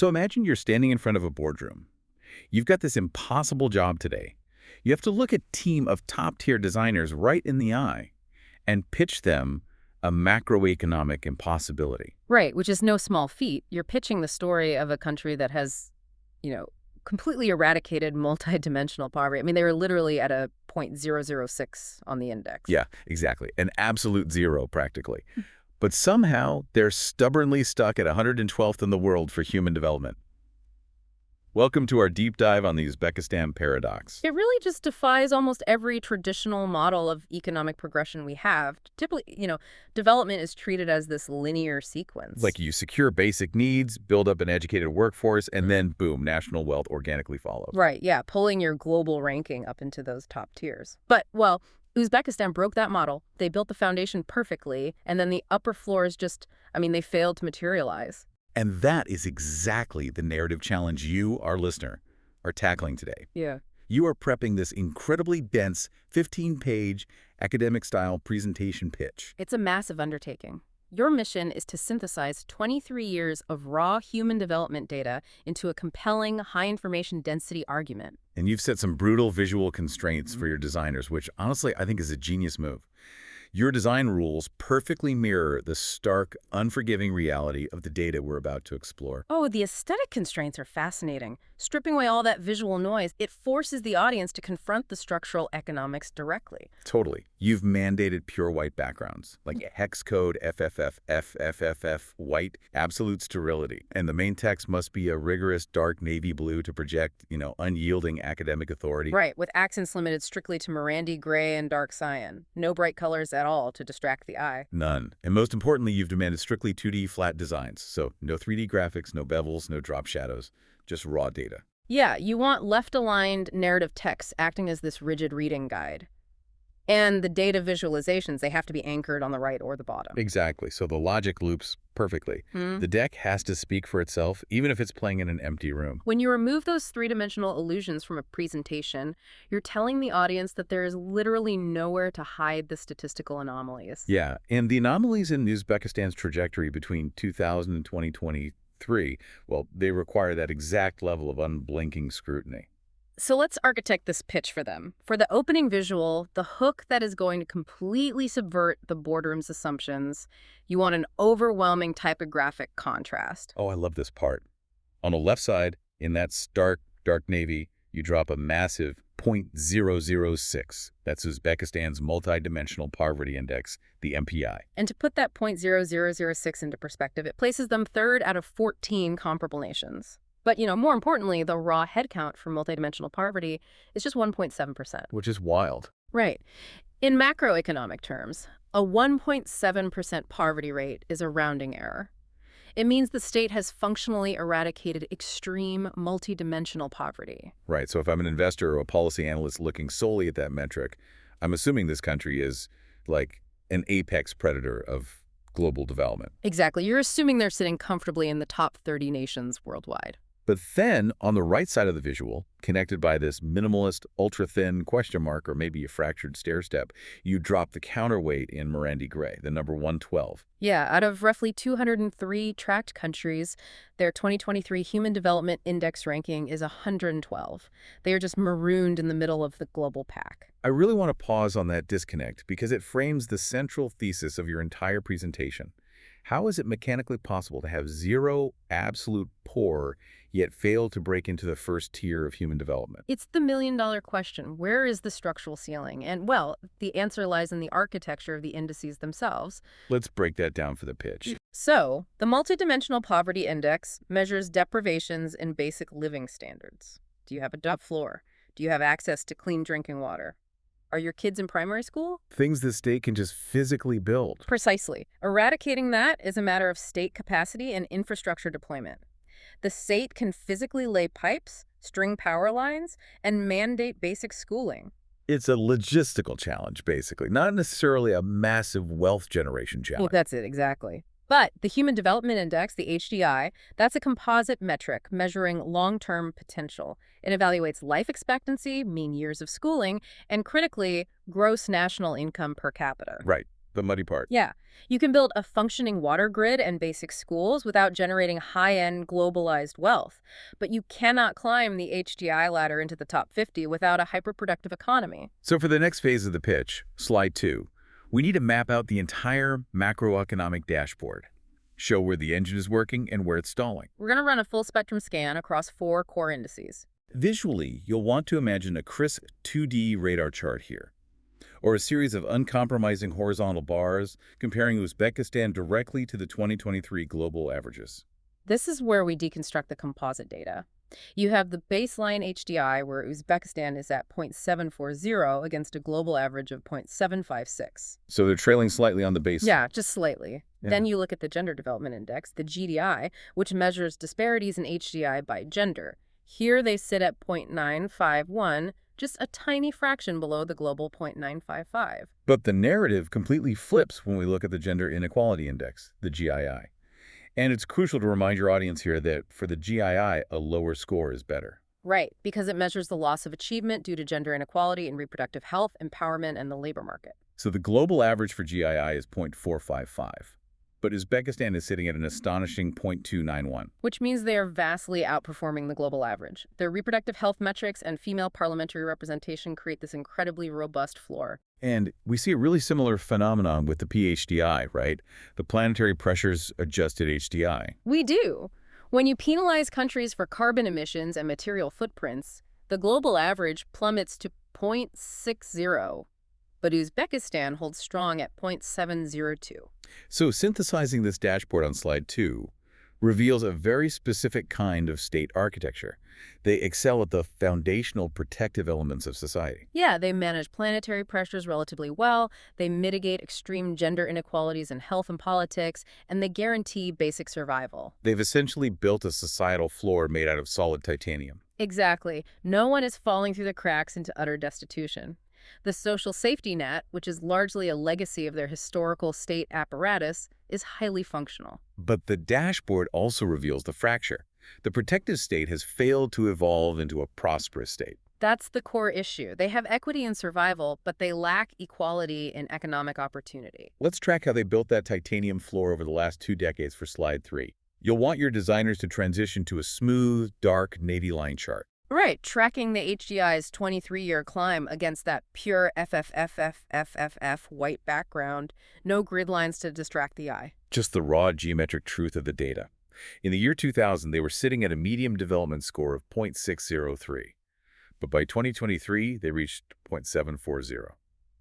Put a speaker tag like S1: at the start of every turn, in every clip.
S1: So imagine you're standing in front of a boardroom. You've got this impossible job today. You have to look a team of top-tier designers right in the eye and pitch them a macroeconomic impossibility.
S2: Right, which is no small feat. You're pitching the story of a country that has, completely eradicated multidimensional poverty. I mean, they were literally at a 0.006 on the index.
S1: Yeah, exactly. An absolute zero, practically. But somehow, they're stubbornly stuck at 112th in the world for human development. Welcome to our deep dive on the Uzbekistan paradox.
S2: It really just defies almost every traditional model of economic progression we have. Typically, development is treated as this linear sequence.
S1: Like you secure basic needs, build up an educated workforce, and then, boom, national wealth organically follows.
S2: Right, yeah, pulling your global ranking up into those top tiers. But, well, Uzbekistan broke that model. They built the foundation perfectly, and then the upper floors they failed to materialize.
S1: And that is exactly the narrative challenge you, our listener, are tackling today.
S2: Yeah.
S1: You are prepping this incredibly dense 15-page academic-style presentation pitch.
S2: It's a massive undertaking. Your mission is to synthesize 23 years of raw human development data into a compelling, high-information density argument.
S1: And you've set some brutal visual constraints for your designers, which honestly I think is a genius move. Your design rules perfectly mirror the stark, unforgiving reality of the data we're about to explore.
S2: Oh, the aesthetic constraints are fascinating. Stripping away all that visual noise, it forces the audience to confront the structural economics directly.
S1: Totally. You've mandated pure white backgrounds, like hex code FFF, white, absolute sterility. And the main text must be a rigorous dark navy blue to project, unyielding academic authority.
S2: Right, with accents limited strictly to Mirandi gray and dark cyan. No bright colors at all to distract the eye.
S1: None. And most importantly, you've demanded strictly 2D flat designs. So no 3D graphics, no bevels, no drop shadows, just raw data.
S2: Yeah, you want left-aligned narrative text acting as this rigid reading guide. And the data visualizations, they have to be anchored on the right or the bottom.
S1: Exactly. So the logic loops perfectly. The deck has to speak for itself, even if it's playing in an empty room.
S2: When you remove those three-dimensional illusions from a presentation, you're telling the audience that there is literally nowhere to hide the statistical anomalies.
S1: Yeah, and the anomalies in Uzbekistan's trajectory between 2000 and 2023, well, they require that exact level of unblinking scrutiny.
S2: So let's architect this pitch for them. For the opening visual, the hook that is going to completely subvert the boardroom's assumptions, you want an overwhelming typographic contrast.
S1: Oh, I love this part. On the left side, in that stark, dark navy, you drop a massive 0.006. That's Uzbekistan's multidimensional poverty index, the MPI.
S2: And to put that 0.0006 into perspective, it places them third out of 14 comparable nations. But, more importantly, the raw headcount for multidimensional poverty is just 1.7%.
S1: Which is wild.
S2: Right. In macroeconomic terms, a 1.7% poverty rate is a rounding error. It means the state has functionally eradicated extreme multidimensional poverty.
S1: Right, so if I'm an investor or a policy analyst looking solely at that metric, I'm assuming this country is like an apex predator of global development.
S2: Exactly. You're assuming they're sitting comfortably in the top 30 nations worldwide.
S1: But then, on the right side of the visual, connected by this minimalist, ultra-thin question mark or maybe a fractured stair step, you drop the counterweight in Mirandi Gray, the number 112.
S2: Yeah, out of roughly 203 tracked countries, their 2023 Human Development Index ranking is 112. They are just marooned in the middle of the global pack.
S1: I really want to pause on that disconnect because it frames the central thesis of your entire presentation. How is it mechanically possible to have zero absolute poor yet fail to break into the first tier of human development?
S2: It's the million-dollar question. Where is the structural ceiling? And, well, the answer lies in the architecture of the indices themselves.
S1: Let's break that down for the pitch.
S2: So, the Multidimensional Poverty Index measures deprivations in basic living standards. Do you have a top floor? Do you have access to clean drinking water? Are your kids in primary school?
S1: Things the state can just physically build.
S2: Precisely. Eradicating that is a matter of state capacity and infrastructure deployment. The state can physically lay pipes, string power lines, and mandate basic schooling.
S1: It's a logistical challenge, basically, not necessarily a massive wealth generation challenge.
S2: Well, that's it, exactly. But the Human Development Index, the HDI, that's a composite metric measuring long-term potential. It evaluates life expectancy, mean years of schooling, and critically, gross national income per capita.
S1: Right. the muddy part.
S2: Yeah, you can build a functioning water grid and basic schools without generating high-end globalized wealth. But you cannot climb the HDI ladder into the top 50 without a hyperproductive economy.
S1: So for the next phase of the pitch, slide 2, we need to map out the entire macroeconomic dashboard. Show where the engine is working and where it's stalling.
S2: We're going to run a full spectrum scan across 4 core indices.
S1: Visually, you'll want to imagine a crisp 2D radar chart here, or a series of uncompromising horizontal bars comparing Uzbekistan directly to the 2023 global averages.
S2: This is where we deconstruct the composite data. You have the baseline HDI, where Uzbekistan is at 0.740 against a global average of 0.756.
S1: So they're trailing slightly on the base.
S2: Yeah, just slightly.
S1: Yeah.
S2: Then you look at the Gender Development Index, the GDI, which measures disparities in HDI by gender. Here they sit at 0.951, just a tiny fraction below the global 0.955.
S1: But the narrative completely flips when we look at the Gender Inequality Index, the GII. And it's crucial to remind your audience here that for the GII, a lower score is better.
S2: Right, because it measures the loss of achievement due to gender inequality in reproductive health, empowerment, and the labor market.
S1: So the global average for GII is 0.455. But Uzbekistan is sitting at an astonishing 0.291.
S2: Which means they are vastly outperforming the global average. Their reproductive health metrics and female parliamentary representation create this incredibly robust floor.
S1: And we see a really similar phenomenon with the PHDI, right? The planetary pressures adjusted HDI.
S2: We do. When you penalize countries for carbon emissions and material footprints, the global average plummets to 0.60. But Uzbekistan holds strong at 0.702.
S1: So synthesizing this dashboard on slide 2 reveals a very specific kind of state architecture. They excel at the foundational protective elements of society.
S2: Yeah, they manage planetary pressures relatively well, they mitigate extreme gender inequalities in health and politics, and they guarantee basic survival.
S1: They've essentially built a societal floor made out of solid titanium.
S2: Exactly. No one is falling through the cracks into utter destitution. The social safety net, which is largely a legacy of their historical state apparatus, is highly functional.
S1: But the dashboard also reveals the fracture. The protective state has failed to evolve into a prosperous state.
S2: That's the core issue. They have equity in survival, but they lack equality in economic opportunity.
S1: Let's track how they built that titanium floor over the last 2 decades for slide 3. You'll want your designers to transition to a smooth, dark navy line chart.
S2: Right, tracking the HDI's 23-year climb against that pure FFFFFFF white background. No grid lines to distract the eye.
S1: Just the raw geometric truth of the data. In the year 2000, they were sitting at a medium development score of 0.603. But by 2023, they reached 0.740.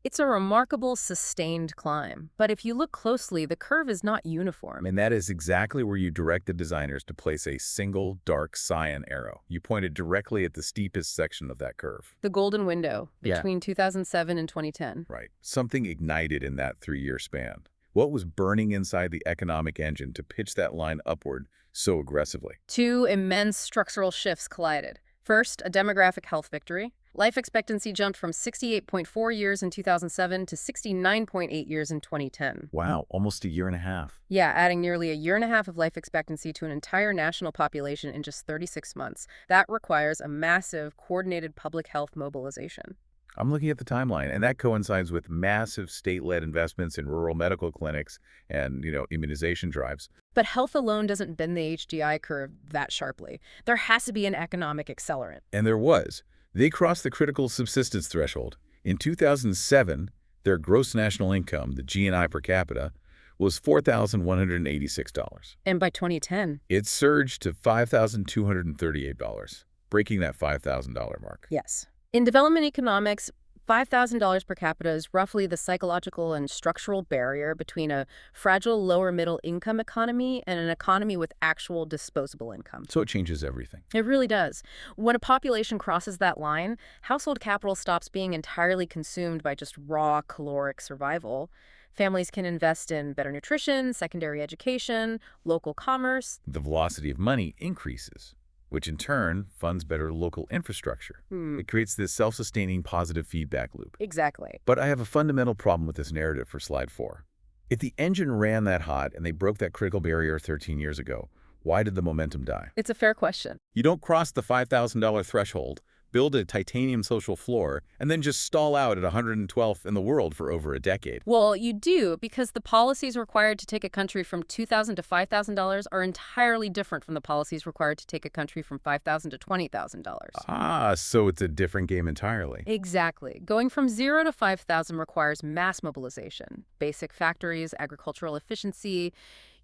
S2: It's a remarkable, sustained climb. But if you look closely, the curve is not uniform.
S1: And that is exactly where you direct the designers to place a single dark cyan arrow. You pointed directly at the steepest section of that curve.
S2: The golden window
S1: Yeah.
S2: between 2007 and 2010.
S1: Right. Something ignited in that 3-year span. What was burning inside the economic engine to pitch that line upward so aggressively?
S2: 2 immense structural shifts collided. First, a demographic health victory. Life expectancy jumped from 68.4 years in 2007 to 69.8 years in 2010.
S1: Wow, almost a year and a half.
S2: Yeah, adding nearly a year and a half of life expectancy to an entire national population in just 36 months. That requires a massive, coordinated public health mobilization.
S1: I'm looking at the timeline, and that coincides with massive state-led investments in rural medical clinics and, immunization drives.
S2: But health alone doesn't bend the HDI curve that sharply. There has to be an economic accelerant.
S1: And there was. They crossed the critical subsistence threshold. In 2007, their gross national income, the GNI per capita, was $4,186.
S2: And by 2010,
S1: It surged to $5,238, breaking that $5,000 mark.
S2: yes. In development economics, $5,000 per capita is roughly the psychological and structural barrier between a fragile lower-middle income economy and an economy with actual disposable income.
S1: So it changes everything.
S2: It really does. When a population crosses that line, household capital stops being entirely consumed by just raw caloric survival. Families can invest in better nutrition, secondary education, local commerce.
S1: The velocity of money increases, which in turn funds better local infrastructure. It creates this self-sustaining positive feedback loop.
S2: Exactly.
S1: But I have a fundamental problem with this narrative for slide 4. If the engine ran that hot and they broke that critical barrier 13 years ago, why did the momentum die?
S2: It's a fair question.
S1: You don't cross the $5,000 threshold, build a titanium social floor, and then just stall out at 112th in the world for over a decade.
S2: Well, you do, because the policies required to take a country from $2,000 to $5,000 are entirely different from the policies required to take a country from $5,000 to $20,000.
S1: Ah, so it's a different game entirely.
S2: Exactly. Going from 0 to 5,000 requires mass mobilization, basic factories, agricultural efficiency,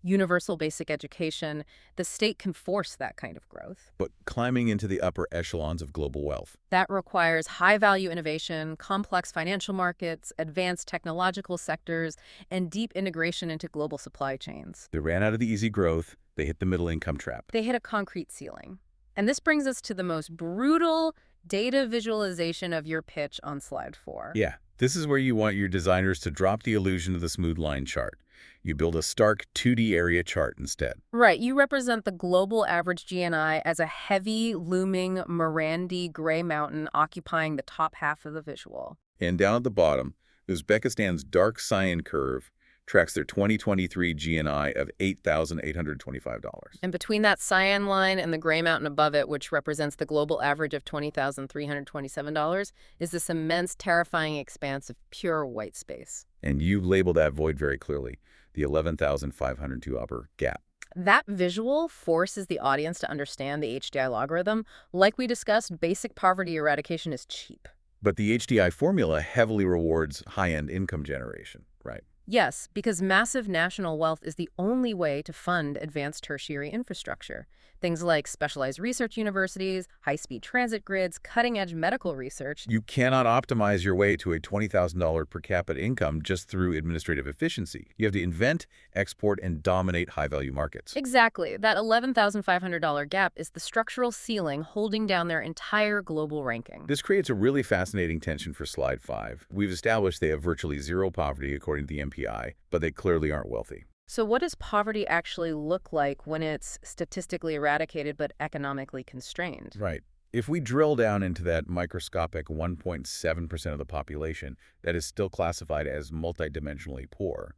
S2: universal basic education. The state can force that kind of growth.
S1: But climbing into the upper echelons of global wealth.
S2: That requires high-value innovation, complex financial markets, advanced technological sectors, and deep integration into global supply chains.
S1: They ran out of the easy growth, they hit the middle income trap.
S2: They hit a concrete ceiling. And this brings us to the most brutal data visualization of your pitch on slide 4.
S1: Yeah, this is where you want your designers to drop the illusion of the smooth line chart. You build a stark 2D area chart instead.
S2: Right. You represent the global average GNI as a heavy, looming, Morandi gray mountain occupying the top half of the visual.
S1: And down at the bottom, Uzbekistan's dark cyan curve tracks their 2023 GNI of $8,825.
S2: And between that cyan line and the gray mountain above it, which represents the global average of $20,327, is this immense, terrifying expanse of pure white space.
S1: And you label that void very clearly, the 11,502 upper gap.
S2: That visual forces the audience to understand the HDI logarithm. Like we discussed, basic poverty eradication is cheap.
S1: But the HDI formula heavily rewards high-end income generation, right?
S2: Yes, because massive national wealth is the only way to fund advanced tertiary infrastructure. Things like specialized research universities, high-speed transit grids, cutting-edge medical research.
S1: You cannot optimize your way to a $20,000 per capita income just through administrative efficiency. You have to invent, export, and dominate high-value markets.
S2: Exactly. That $11,500 gap is the structural ceiling holding down their entire global ranking.
S1: This creates a really fascinating tension for slide 5. We've established they have virtually zero poverty according to the MPI, but they clearly aren't wealthy.
S2: So what does poverty actually look like when it's statistically eradicated but economically constrained?
S1: Right. If we drill down into that microscopic 1.7% of the population that is still classified as multidimensionally poor,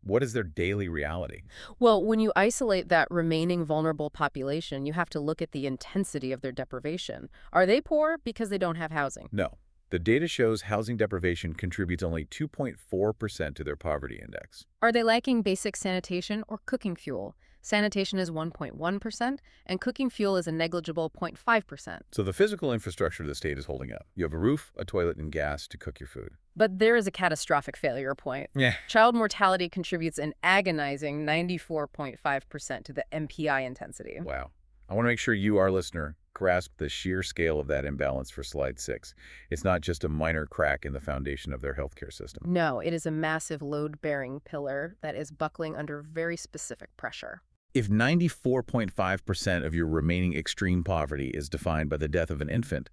S1: what is their daily reality?
S2: Well, when you isolate that remaining vulnerable population, you have to look at the intensity of their deprivation. Are they poor because they don't have housing?
S1: No. The data shows housing deprivation contributes only 2.4% to their poverty index.
S2: Are they lacking basic sanitation or cooking fuel? Sanitation is 1.1%, and cooking fuel is a negligible 0.5%.
S1: So the physical infrastructure of the state is holding up. You have a roof, a toilet, and gas to cook your food.
S2: But there is a catastrophic failure point.
S1: Yeah.
S2: Child mortality contributes an agonizing 94.5% to the MPI intensity.
S1: Wow. I want to make sure you, our listener, grasp the sheer scale of that imbalance for slide 6. It's not just a minor crack in the foundation of their healthcare system.
S2: No, it is a massive load-bearing pillar that is buckling under very specific pressure.
S1: If 94.5% of your remaining extreme poverty is defined by the death of an infant,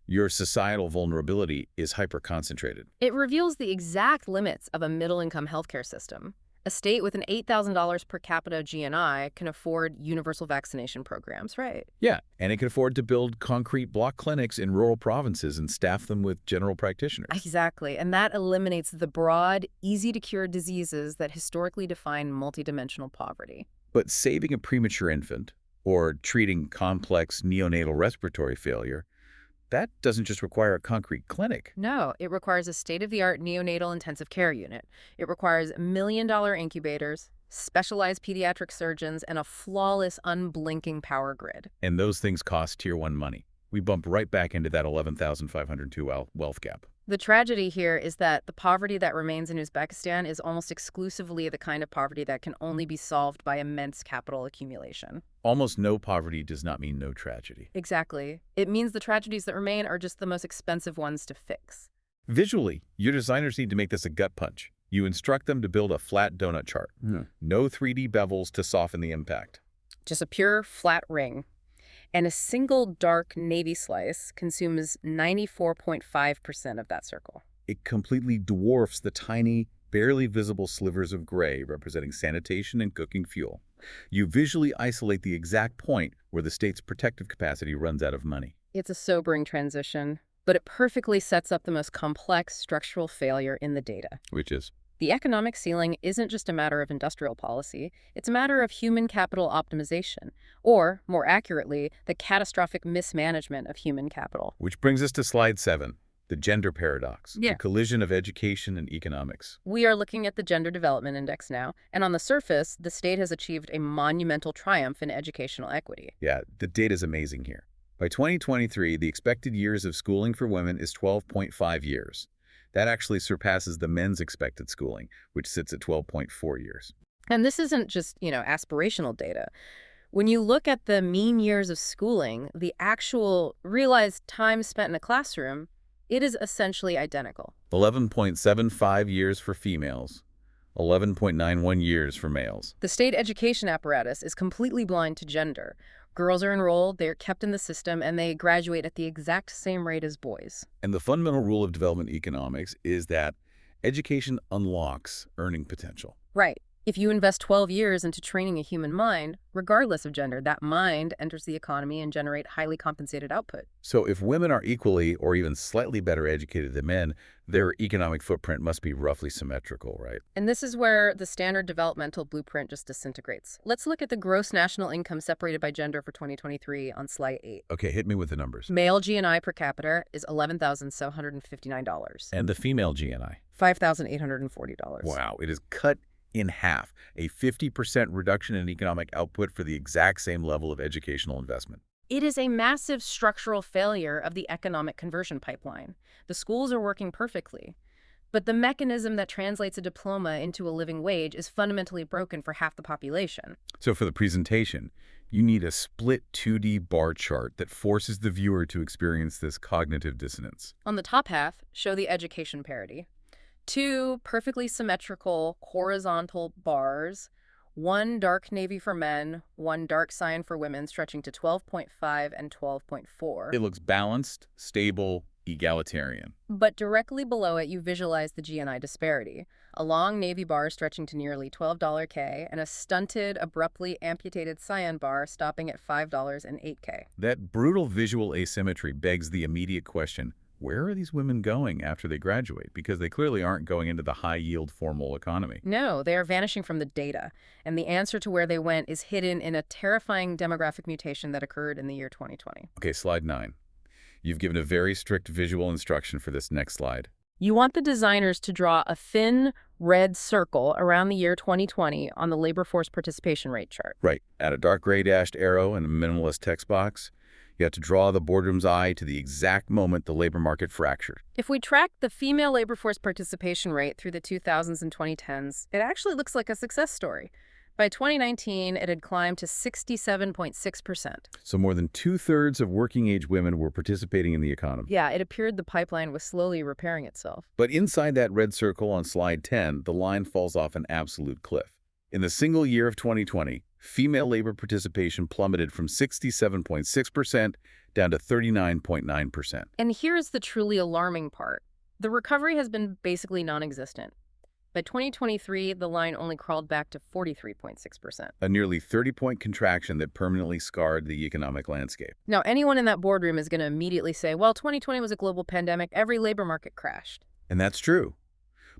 S1: your societal vulnerability is hyper-concentrated.
S2: It reveals the exact limits of a middle-income healthcare system. A state with an $8,000 per capita GNI can afford universal vaccination programs, right?
S1: Yeah, and it can afford to build concrete block clinics in rural provinces and staff them with general practitioners.
S2: Exactly, and that eliminates the broad, easy-to-cure diseases that historically define multidimensional poverty.
S1: But saving a premature infant or treating complex neonatal respiratory failure, that doesn't just require a concrete clinic.
S2: No, it requires a state-of-the-art neonatal intensive care unit. It requires million-dollar incubators, specialized pediatric surgeons, and a flawless, unblinking power grid.
S1: And those things cost Tier 1 money. We bump right back into that 11,502 wealth gap.
S2: The tragedy here is that the poverty that remains in Uzbekistan is almost exclusively the kind of poverty that can only be solved by immense capital accumulation.
S1: Almost no poverty does not mean no tragedy.
S2: Exactly. It means the tragedies that remain are just the most expensive ones to fix.
S1: Visually, your designers need to make this a gut punch. You instruct them to build a flat donut chart. No 3D bevels to soften the impact.
S2: Just a pure, flat ring. And a single dark navy slice consumes 94.5% of that circle.
S1: It completely dwarfs the tiny, barely visible slivers of gray representing sanitation and cooking fuel. You visually isolate the exact point where the state's protective capacity runs out of money.
S2: It's a sobering transition, but it perfectly sets up the most complex structural failure in the data.
S1: Which is?
S2: The economic ceiling isn't just a matter of industrial policy, it's a matter of human capital optimization, or, more accurately, the catastrophic mismanagement of human capital.
S1: Which brings us to slide 7, the gender paradox, the
S2: Yeah.
S1: collision of education and economics.
S2: We are looking at the Gender Development Index now, and on the surface, the state has achieved a monumental triumph in educational equity.
S1: Yeah, the data's amazing here. By 2023, the expected years of schooling for women is 12.5 years. That actually surpasses the men's expected schooling, which sits at 12.4 years.
S2: And this isn't just, aspirational data. When you look at the mean years of schooling, the actual realized time spent in a classroom, it is essentially identical.
S1: 11.75 years for females, 11.91 years for males.
S2: The state education apparatus is completely blind to gender. Girls are enrolled, they're kept in the system, and they graduate at the exact same rate as boys.
S1: And the fundamental rule of development economics is that education unlocks earning potential.
S2: Right. If you invest 12 years into training a human mind, regardless of gender, that mind enters the economy and generate highly compensated output.
S1: So if women are equally or even slightly better educated than men, their economic footprint must be roughly symmetrical, right?
S2: And this is where the standard developmental blueprint just disintegrates. Let's look at the gross national income separated by gender for 2023 on slide 8.
S1: Okay, hit me with the numbers.
S2: Male GNI per capita is $11,759.
S1: And the female GNI?
S2: $5,840.
S1: Wow, it is cut in half, a 50% reduction in economic output for the exact same level of educational investment.
S2: It is a massive structural failure of the economic conversion pipeline. The schools are working perfectly, but the mechanism that translates a diploma into a living wage is fundamentally broken for half the population.
S1: So for the presentation, you need a split 2D bar chart that forces the viewer to experience this cognitive dissonance.
S2: On the top half, show the education parity. 2 perfectly symmetrical horizontal bars, 1 dark navy for men, 1 dark cyan for women, stretching to 12.5 and 12.4.
S1: It looks balanced, stable, egalitarian.
S2: But directly below it, you visualize the GNI disparity. A long navy bar stretching to nearly $12K and a stunted, abruptly amputated cyan bar stopping at $5.08K.
S1: That brutal visual asymmetry begs the immediate question, where are these women going after they graduate? Because they clearly aren't going into the high-yield formal economy.
S2: No, they are vanishing from the data, and the answer to where they went is hidden in a terrifying demographic mutation that occurred in the year 2020.
S1: Okay, slide 9. You've given a very strict visual instruction for this next slide.
S2: You want the designers to draw a thin red circle around the year 2020 on the labor force participation rate chart.
S1: Right, add a dark gray dashed arrow and a minimalist text box. You have to draw the boardroom's eye to the exact moment the labor market fractured.
S2: If we track the female labor force participation rate through the 2000s and 2010s, it actually looks like a success story. By 2019, it had climbed to 67.6%.
S1: So more than 2/3 of working-age women were participating in the economy.
S2: Yeah, it appeared the pipeline was slowly repairing itself.
S1: But inside that red circle on slide 10, the line falls off an absolute cliff. In the single year of 2020, female labor participation plummeted from 67.6% down to 39.9%.
S2: And here's the truly alarming part. The recovery has been basically non-existent. By 2023, the line only crawled back to 43.6%.
S1: A nearly 30-point contraction that permanently scarred the economic landscape.
S2: Now, anyone in that boardroom is going to immediately say, well, 2020 was a global pandemic, every labor market crashed.
S1: And that's true.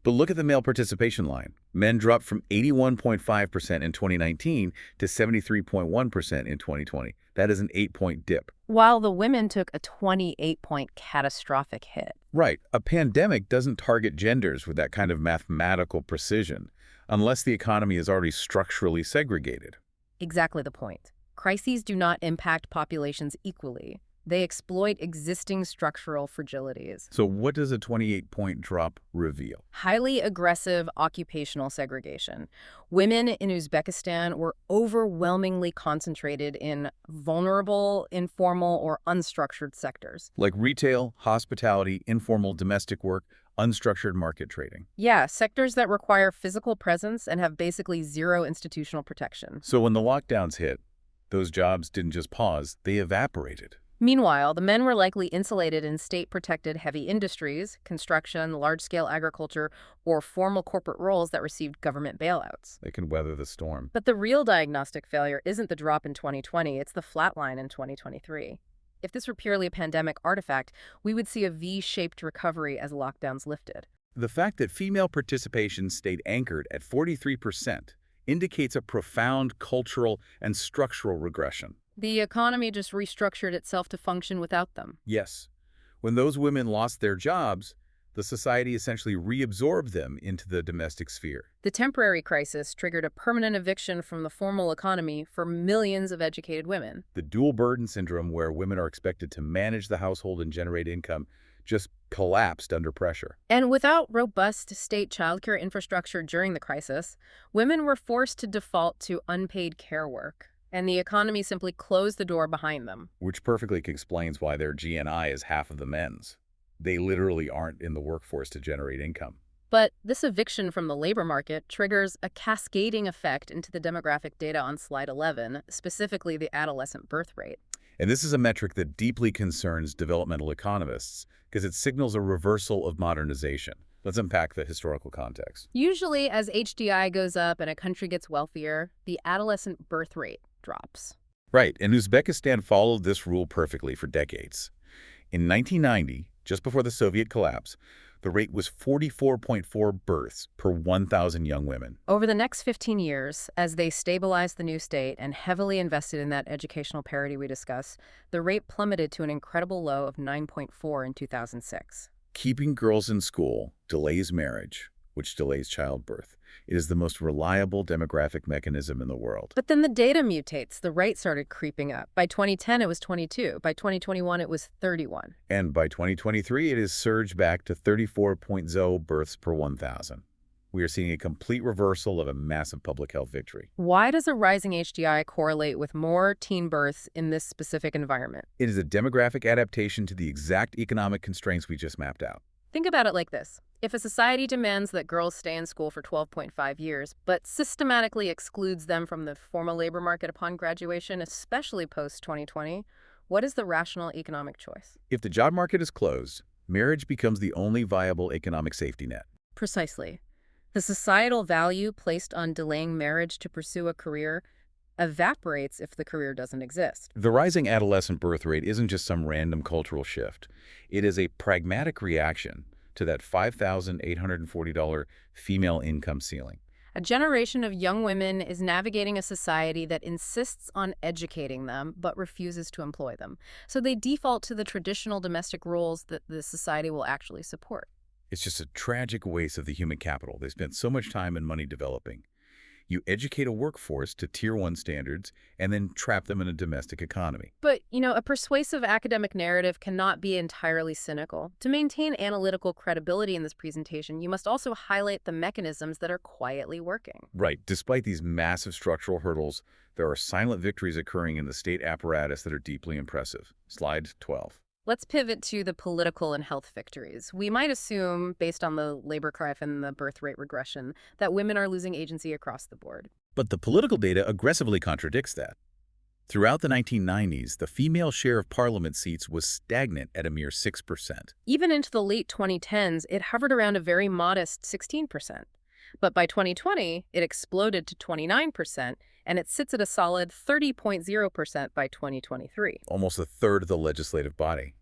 S1: But look at the male participation line. Men dropped from 81.5% in 2019 to 73.1% in 2020. That is an 8-point dip.
S2: While the women took a 28-point catastrophic hit.
S1: Right. A pandemic doesn't target genders with that kind of mathematical precision, unless the economy is already structurally segregated.
S2: Exactly the point. Crises do not impact populations equally. They exploit existing structural fragilities.
S1: So what does a 28-point drop reveal?
S2: Highly aggressive occupational segregation. Women in Uzbekistan were overwhelmingly concentrated in vulnerable, informal, or unstructured sectors.
S1: Like retail, hospitality, informal domestic work, unstructured market trading.
S2: Yeah, sectors that require physical presence and have basically zero institutional protection.
S1: So when the lockdowns hit, those jobs didn't just pause, they evaporated.
S2: Meanwhile, the men were likely insulated in state-protected heavy industries, construction, large-scale agriculture, or formal corporate roles that received government bailouts.
S1: They can weather the storm.
S2: But the real diagnostic failure isn't the drop in 2020, it's the flatline in 2023. If this were purely a pandemic artifact, we would see a V-shaped recovery as lockdowns lifted.
S1: The fact that female participation stayed anchored at 43% indicates a profound cultural and structural regression.
S2: The economy just restructured itself to function without them.
S1: Yes, when those women lost their jobs, the society essentially reabsorbed them into the domestic sphere.
S2: The temporary crisis triggered a permanent eviction from the formal economy for millions of educated women.
S1: The dual burden syndrome, where women are expected to manage the household and generate income, just collapsed under pressure.
S2: And without robust state childcare infrastructure during the crisis, women were forced to default to unpaid care work, and the economy simply closed the door behind them.
S1: Which perfectly explains why their GNI is half of the men's. They literally aren't in the workforce to generate income.
S2: But this eviction from the labor market triggers a cascading effect into the demographic data on slide 11, specifically the adolescent birth rate.
S1: And this is a metric that deeply concerns developmental economists because it signals a reversal of modernization. Let's unpack the historical context.
S2: Usually, as HDI goes up and a country gets wealthier, the adolescent birth rate drops.
S1: Right, and Uzbekistan followed this rule perfectly for decades. In 1990, just before the Soviet collapse, the rate was 44.4 births per 1,000 young women.
S2: Over the next 15 years, as they stabilized the new state and heavily invested in that educational parity we discussed, the rate plummeted to an incredible low of 9.4 in 2006.
S1: Keeping girls in school delays marriage, which delays childbirth. It is the most reliable demographic mechanism in the world.
S2: But then the data mutates. The rate started creeping up. By 2010, it was 22. By 2021, it was 31.
S1: And by 2023, it has surged back to 34.0 births per 1,000. We are seeing a complete reversal of a massive public health victory.
S2: Why does a rising HDI correlate with more teen births in this specific environment?
S1: It is a demographic adaptation to the exact economic constraints we just mapped out.
S2: Think about it like this. If a society demands that girls stay in school for 12.5 years, but systematically excludes them from the formal labor market upon graduation, especially post-2020, what is the rational economic choice?
S1: If the job market is closed, marriage becomes the only viable economic safety net.
S2: Precisely. The societal value placed on delaying marriage to pursue a career evaporates if the career doesn't exist.
S1: The rising adolescent birth rate isn't just some random cultural shift. It is a pragmatic reaction to that $5,840 female income ceiling.
S2: A generation of young women is navigating a society that insists on educating them but refuses to employ them. So they default to the traditional domestic roles that the society will actually support.
S1: It's just a tragic waste of the human capital they spent so much time and money developing. You educate a workforce to Tier 1 standards and then trap them in a domestic economy.
S2: But, a persuasive academic narrative cannot be entirely cynical. To maintain analytical credibility in this presentation, you must also highlight the mechanisms that are quietly working.
S1: Right. Despite these massive structural hurdles, there are silent victories occurring in the state apparatus that are deeply impressive. Slide 12.
S2: Let's pivot to the political and health victories. We might assume, based on the labor graph and the birth rate regression, that women are losing agency across the board.
S1: But the political data aggressively contradicts that. Throughout the 1990s, the female share of parliament seats was stagnant at a mere 6%.
S2: Even into the late 2010s, it hovered around a very modest 16%. But by 2020, it exploded to 29%, and it sits at a solid 30.0% by 2023.
S1: Almost a third of the legislative body.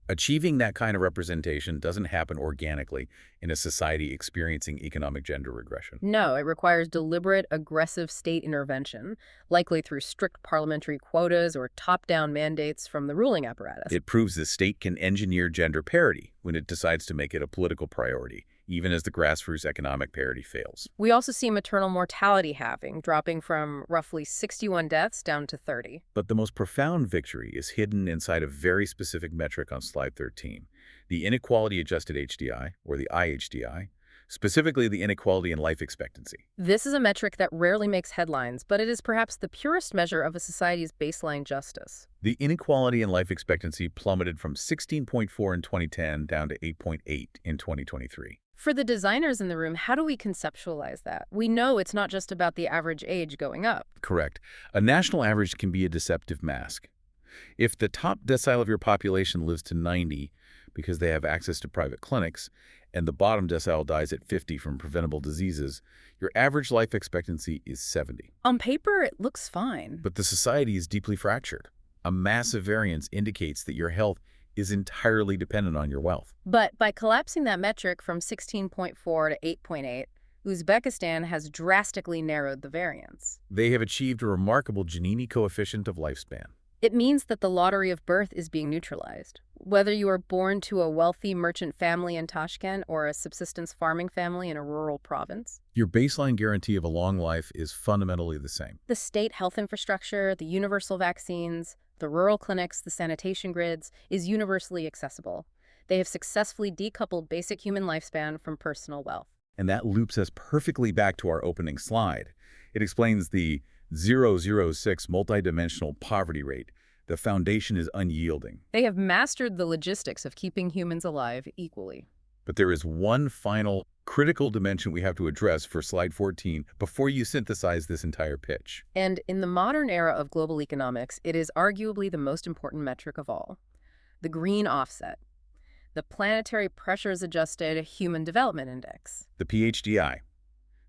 S1: Achieving that kind of representation doesn't happen organically in a society experiencing economic gender regression.
S2: No, it requires deliberate, aggressive state intervention, likely through strict parliamentary quotas or top-down mandates from the ruling apparatus.
S1: It proves the state can engineer gender parity when it decides to make it a political priority, even as the grassroots economic parity fails.
S2: We also see maternal mortality halving, dropping from roughly 61 deaths down to 30.
S1: But the most profound victory is hidden inside a very specific metric on slide 13, the inequality-adjusted HDI, or the IHDI, specifically the inequality in life expectancy.
S2: This is a metric that rarely makes headlines, but it is perhaps the purest measure of a society's baseline justice.
S1: The inequality in life expectancy plummeted from 16.4 in 2010 down to 8.8 in 2023.
S2: For the designers in the room, how do we conceptualize that? We know it's not just about the average age going up.
S1: Correct. A national average can be a deceptive mask. If the top decile of your population lives to 90 because they have access to private clinics, and the bottom decile dies at 50 from preventable diseases, your average life expectancy is 70.
S2: On paper, it looks fine.
S1: But the society is deeply fractured. A massive variance indicates that your health is entirely dependent on your wealth.
S2: But by collapsing that metric from 16.4 to 8.8, Uzbekistan has drastically narrowed the variance.
S1: They have achieved a remarkable Gini coefficient of lifespan.
S2: It means that the lottery of birth is being neutralized. Whether you are born to a wealthy merchant family in Tashkent or a subsistence farming family in a rural province,
S1: Your baseline guarantee of a long life is fundamentally the same.
S2: the state health infrastructure, the universal vaccines, the rural clinics, the sanitation grids is universally accessible. They have successfully decoupled basic human lifespan from personal wealth.
S1: And that loops us perfectly back to our opening slide. It explains the 006 multidimensional poverty rate. The foundation is unyielding.
S2: They have mastered the logistics of keeping humans alive equally.
S1: But there is one final critical dimension we have to address for slide 14 before you synthesize this entire pitch.
S2: And in the modern era of global economics, it is arguably the most important metric of all: the green offset, the Planetary Pressures Adjusted Human Development Index.
S1: The PHDI.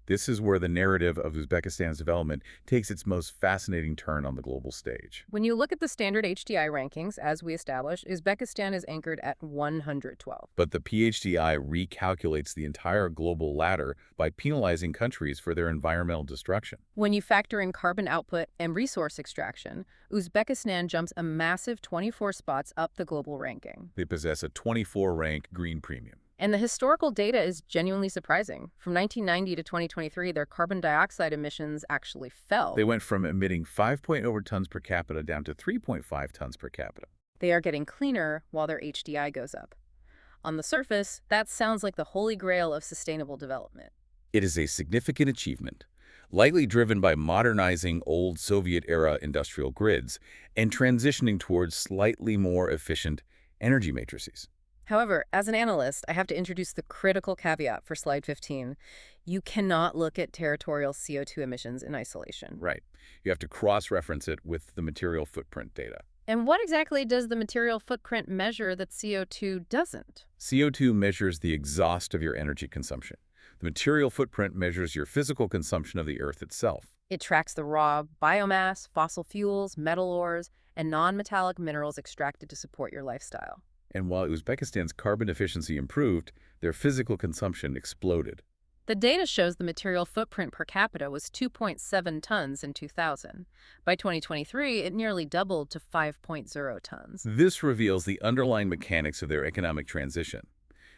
S1: This is where the narrative of Uzbekistan's development takes its most fascinating turn on the global stage.
S2: When you look at the standard HDI rankings, as we established, Uzbekistan is anchored at 112.
S1: But the PHDI recalculates the entire global ladder by penalizing countries for their environmental destruction.
S2: When you factor in carbon output and resource extraction, Uzbekistan jumps a massive 24 spots up the global ranking.
S1: They possess a 24-rank green premium.
S2: And the historical data is genuinely surprising. From 1990 to 2023, their carbon dioxide emissions actually fell.
S1: They went from emitting 5.0 tons per capita down to 3.5 tons per capita.
S2: They are getting cleaner while their HDI goes up. On the surface, that sounds like the holy grail of sustainable development.
S1: It is a significant achievement, likely driven by modernizing old Soviet-era industrial grids and transitioning towards slightly more efficient energy matrices.
S2: However, as an analyst, I have to introduce the critical caveat for slide 15. You cannot look at territorial CO2 emissions in isolation.
S1: Right. You have to cross-reference it with the material footprint data.
S2: And what exactly does the material footprint measure that CO2 doesn't?
S1: CO2 measures the exhaust of your energy consumption. The material footprint measures your physical consumption of the Earth itself.
S2: It tracks the raw biomass, fossil fuels, metal ores, and non-metallic minerals extracted to support your lifestyle.
S1: And while Uzbekistan's carbon efficiency improved, their physical consumption exploded.
S2: The data shows the material footprint per capita was 2.7 tons in 2000. By 2023, it nearly doubled to 5.0 tons.
S1: This reveals the underlying mechanics of their economic transition.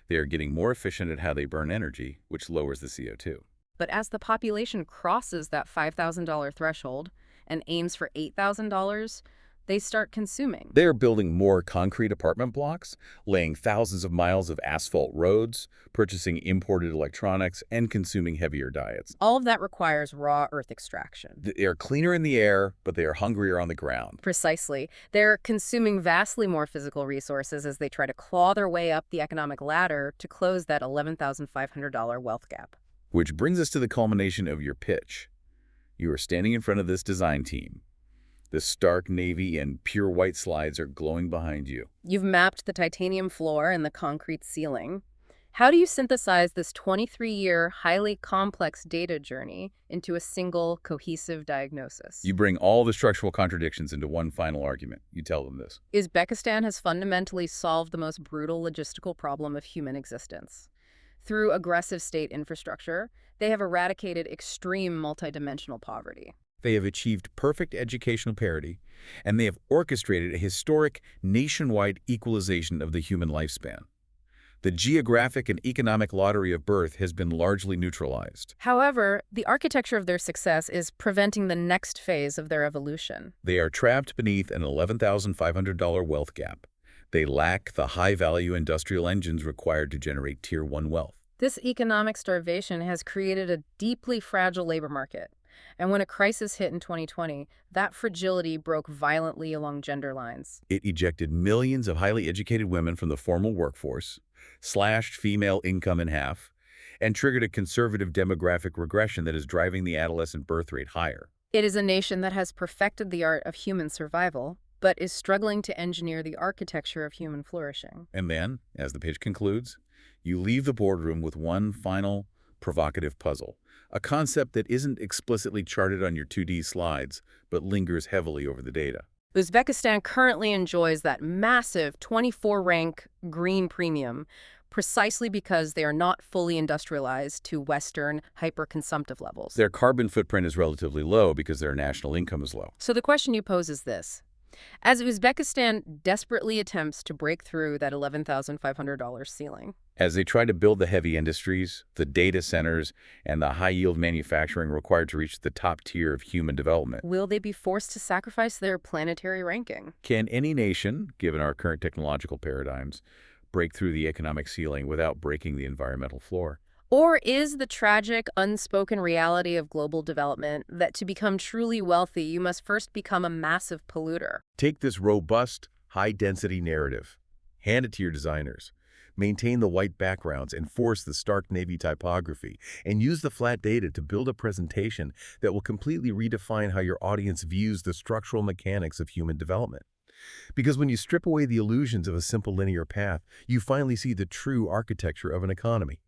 S1: They are getting more efficient at how they burn energy, which lowers the CO2.
S2: But as the population crosses that $5,000 threshold and aims for $8,000, they start consuming.
S1: They are building more concrete apartment blocks, laying thousands of miles of asphalt roads, purchasing imported electronics, and consuming heavier diets.
S2: All of that requires raw earth extraction.
S1: They are cleaner in the air, but they are hungrier on the ground.
S2: Precisely. They're consuming vastly more physical resources as they try to claw their way up the economic ladder to close that $11,500 wealth gap.
S1: Which brings us to the culmination of your pitch. You are standing in front of this design team. The stark navy and pure white slides are glowing behind you.
S2: You've mapped the titanium floor and the concrete ceiling. How do you synthesize this 23-year, highly complex data journey into a single, cohesive diagnosis?
S1: You bring all the structural contradictions into one final argument. You tell them this.
S2: Uzbekistan has fundamentally solved the most brutal logistical problem of human existence. Through aggressive state infrastructure, they have eradicated extreme multidimensional poverty.
S1: They have achieved perfect educational parity, and they have orchestrated a historic nationwide equalization of the human lifespan. The geographic and economic lottery of birth has been largely neutralized.
S2: However, the architecture of their success is preventing the next phase of their evolution.
S1: They are trapped beneath an $11,500 wealth gap. They lack the high-value industrial engines required to generate Tier 1 wealth.
S2: This economic starvation has created a deeply fragile labor market. And when a crisis hit in 2020, that fragility broke violently along gender lines.
S1: It ejected millions of highly educated women from the formal workforce, slashed female income in half, and triggered a conservative demographic regression that is driving the adolescent birth rate higher.
S2: It is a nation that has perfected the art of human survival, but is struggling to engineer the architecture of human flourishing.
S1: And then, as the pitch concludes, you leave the boardroom with one final provocative puzzle, a concept that isn't explicitly charted on your 2D slides, but lingers heavily over the data.
S2: Uzbekistan currently enjoys that massive 24-rank green premium precisely because they are not fully industrialized to Western hyper-consumptive levels.
S1: Their carbon footprint is relatively low because their national income is low.
S2: So the question you pose is this. As Uzbekistan desperately attempts to break through that $11,500 ceiling,
S1: As they try to build the heavy industries, the data centers, and the high-yield manufacturing required to reach the top tier of human development,
S2: will they be forced to sacrifice their planetary ranking?
S1: can any nation, given our current technological paradigms, break through the economic ceiling without breaking the environmental floor?
S2: Or is the tragic, unspoken reality of global development that to become truly wealthy, you must first become a massive polluter?
S1: Take this robust, high-density narrative. Hand it to your designers. Maintain the white backgrounds, enforce the stark navy typography, and use the flat data to build a presentation that will completely redefine how your audience views the structural mechanics of human development. Because when you strip away the illusions of a simple linear path, you finally see the true architecture of an economy.